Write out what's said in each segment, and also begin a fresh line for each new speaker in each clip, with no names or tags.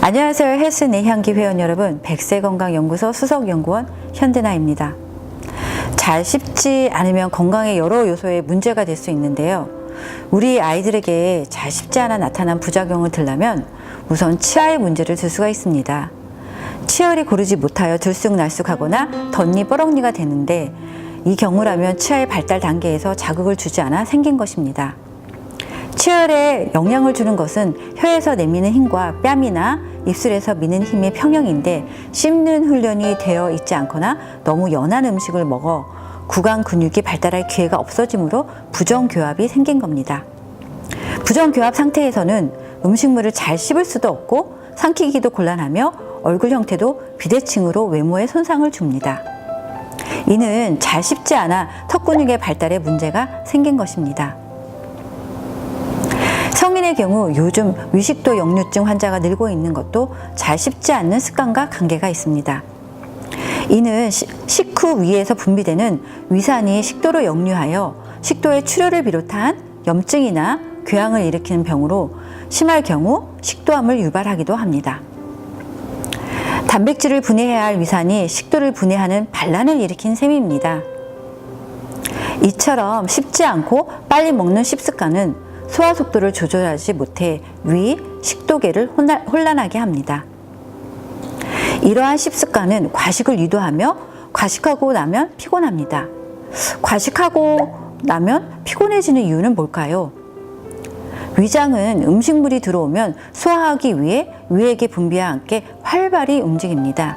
안녕하세요. 헬스 내향기 회원 여러분, 백세건강연구소 수석연구원 현대나입니다. 잘 씹지 않으면 건강에 여러 요소에 문제가 될 수 있는데요. 우리 아이들에게 잘 씹지 않아 나타난 부작용을 들려면 우선 치아의 문제를 들 수가 있습니다. 치열이 고르지 못하여 들쑥날쑥하거나 덧니 뻐럭니가 되는데, 이 경우라면 치아의 발달 단계에서 자극을 주지 않아 생긴 것입니다. 치열에 영향을 주는 것은 혀에서 내미는 힘과 뺨이나 입술에서 미는 힘의 평형인데, 씹는 훈련이 되어 있지 않거나 너무 연한 음식을 먹어 구강 근육이 발달할 기회가 없어지므로 부정교합이 생긴 겁니다. 부정교합 상태에서는 음식물을 잘 씹을 수도 없고 삼키기도 곤란하며 얼굴 형태도 비대칭으로 외모에 손상을 줍니다. 이는 잘 씹지 않아 턱 근육의 발달에 문제가 생긴 것입니다. 성인의 경우 요즘 위식도 역류증 환자가 늘고 있는 것도 잘 씹지 않는 습관과 관계가 있습니다. 이는 식후 위에서 분비되는 위산이 식도로 역류하여 식도의 출혈을 비롯한 염증이나 궤양을 일으키는 병으로 심할 경우 식도암을 유발하기도 합니다. 단백질을 분해해야 할 위산이 식도를 분해하는 반란을 일으킨 셈입니다. 이처럼 씹지 않고 빨리 먹는 습습관은 소화 속도를 조절하지 못해 위, 식도계를 혼란하게 합니다. 이러한 습습관은 과식을 유도하며 과식하고 나면 피곤합니다. 과식하고 나면 피곤해지는 이유는 뭘까요? 위장은 음식물이 들어오면 소화하기 위해 위액의 분비와 함께 활발히 움직입니다.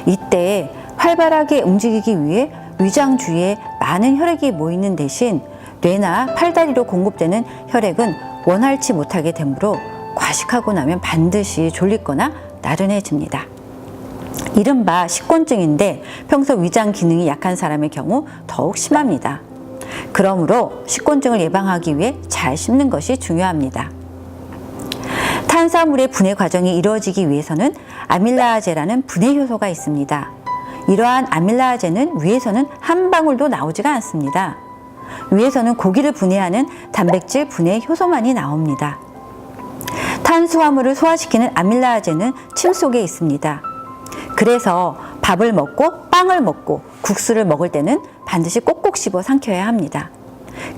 이때 활발하게 움직이기 위해 위장 주위에 많은 혈액이 모이는 대신 뇌나 팔다리로 공급되는 혈액은 원활치 못하게 되므로 과식하고 나면 반드시 졸리거나 나른해집니다. 이른바 식곤증인데 평소 위장 기능이 약한 사람의 경우 더욱 심합니다. 그러므로 식곤증을 예방하기 위해 잘 씹는 것이 중요합니다. 탄수화물의 분해 과정이 이루어지기 위해서는 아밀라아제라는 분해 효소가 있습니다. 이러한 아밀라아제는 위에서는 한 방울도 나오지가 않습니다. 위에서는 고기를 분해하는 단백질 분해 효소만이 나옵니다. 탄수화물을 소화시키는 아밀라아제는 침 속에 있습니다. 그래서 밥을 먹고 빵을 먹고 국수를 먹을 때는 반드시 꼭꼭 씹어 삼켜야 합니다.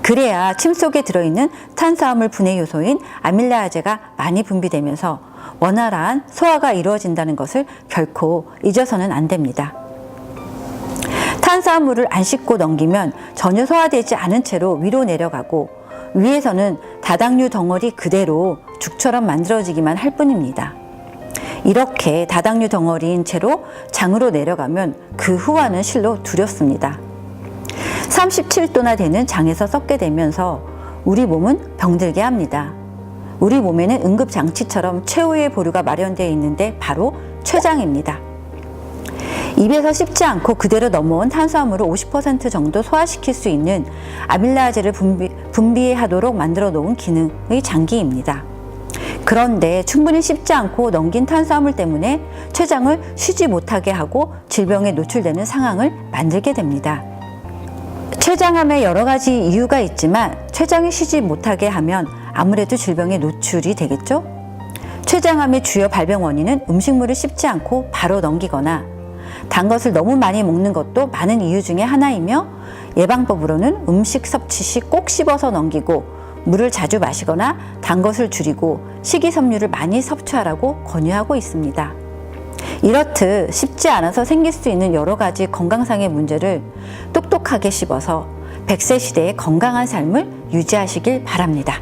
그래야 침 속에 들어있는 탄수화물 분해 요소인 아밀라아제가 많이 분비되면서 원활한 소화가 이루어진다는 것을 결코 잊어서는 안 됩니다. 탄수화물을 안 씹고 넘기면 전혀 소화되지 않은 채로 위로 내려가고, 위에서는 다당류 덩어리 그대로 죽처럼 만들어지기만 할 뿐입니다. 이렇게 다당류 덩어리인 채로 장으로 내려가면 그 후환은 실로 두렵습니다. 37도나 되는 장에서 썩게 되면서 우리 몸은 병들게 합니다. 우리 몸에는 응급장치처럼 최후의 보루가 마련되어 있는데 바로 췌장입니다. 입에서 씹지 않고 그대로 넘어온 탄수화물을 50% 정도 소화시킬 수 있는 아밀라아제를 분비하도록 만들어 놓은 기능의 장기입니다. 그런데 충분히 씹지 않고 넘긴 탄수화물 때문에 췌장을 쉬지 못하게 하고 질병에 노출되는 상황을 만들게 됩니다. 췌장암에 여러 가지 이유가 있지만 췌장이 쉬지 못하게 하면 아무래도 질병에 노출이 되겠죠? 췌장암의 주요 발병 원인은 음식물을 씹지 않고 바로 넘기거나 단 것을 너무 많이 먹는 것도 많은 이유 중에 하나이며, 예방법으로는 음식 섭취 시 꼭 씹어서 넘기고 물을 자주 마시거나 단 것을 줄이고 식이섬유를 많이 섭취하라고 권유하고 있습니다. 이렇듯 씹지 않아서 생길 수 있는 여러 가지 건강상의 문제를 똑똑하게 씹어서 100세 시대의 건강한 삶을 유지하시길 바랍니다.